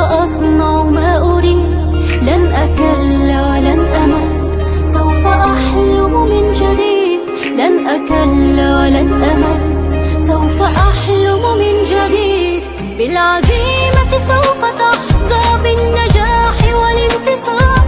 أصنع ما أريد. لن أكل ولن أمل، سوف أحلم من جديد. لن أكل ولن أمل، سوف أحلم من جديد. بالعزيمة سوف تحظى بالنجاح والانتصار.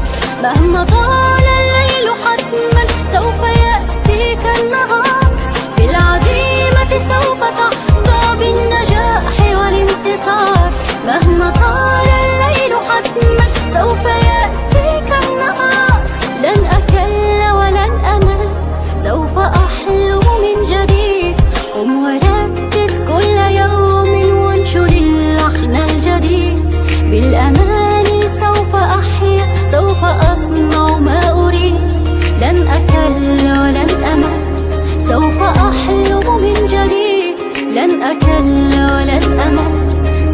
مهما طال الليل حتما سوف يأتيك النهار. بالعزيمة سوف تحظى بالنجاح والانتصار. مهما طال الليل حتما سوف يأتيك النهار. لن أكل ولن أمل، سوف أحلم من جديد. قم وردد كل يوم وانشد اللحن الجديد. بالأمان سوف أحيا، سوف أصنع ما أريد. لن أكل ولن أمل، سوف أحلم من جديد. لن أكل ولن أمل،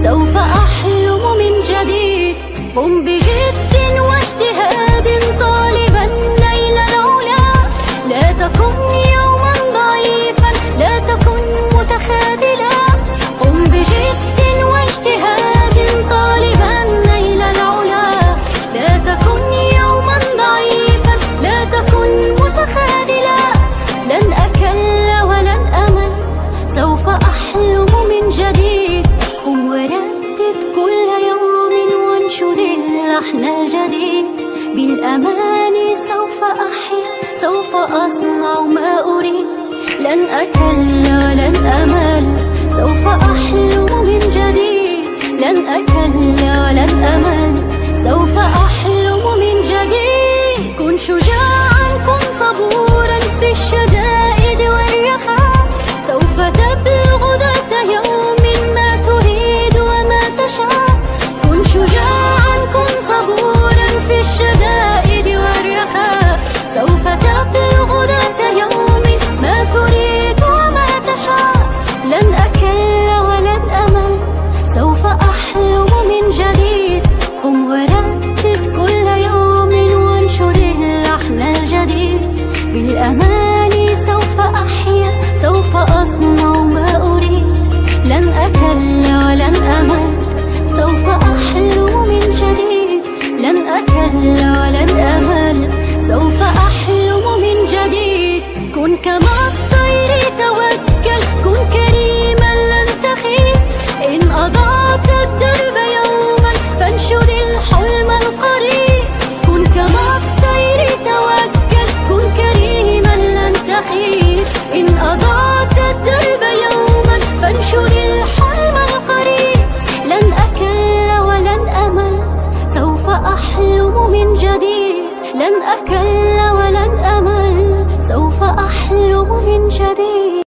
سوف أحلم من جديد. قم بجد واجتهاد طالبا نيل العلا. لا تكن يوما ضعيفا، لا تكن متخاذلا. قم بجد واجتهاد طالبا نيل العلا. لا تكن يوما ضعيفا، لا تكن متخاذلا. لن أكل ولن أمل، سوف أحلم من جديد. قم وردد كل يوم وانشد اللحن الجديد. بالأمان سوف أحيا، سوف أصنع ما أريد. لن أكل ولن أمل، سوف أحلم من جديد. لن أكل ولن أمل، سوف أحلم من جديد. كن شجاعا، كن صبورا في الشدائد والرخاء. سوف تبلغ ذات يوم ما تريد وما تشاء. كن شجاعا، كن صبورا في الشدائد والرخاء. سوف تبلغ ذات يوم ما تريد وما تشاء. لن أكل ولن أمل، سوف أحلم من جديد. قم وردد كل يوم وانشد اللحن الجديد. بالأمان سوف أحيا، سوف أصنع ما أريد. لن أكل ولن أمل، سوف أحلم من جديد. لن أكل ولن أمل، سوف أحلم من جديد. كن كما الطير توكل، كن كريما لن تخيب. إن أضعت الدرب يوما فانشد الحلم القريب. كن كما الطير توكل، كن كريما لن تخيب. إن أضعت الدرب يوما فانشد الحلم القريب. لن أكل ولن أمل، سوف أحلم من جديد. لن أكل ولن أمل، سوف أحلم من جديد.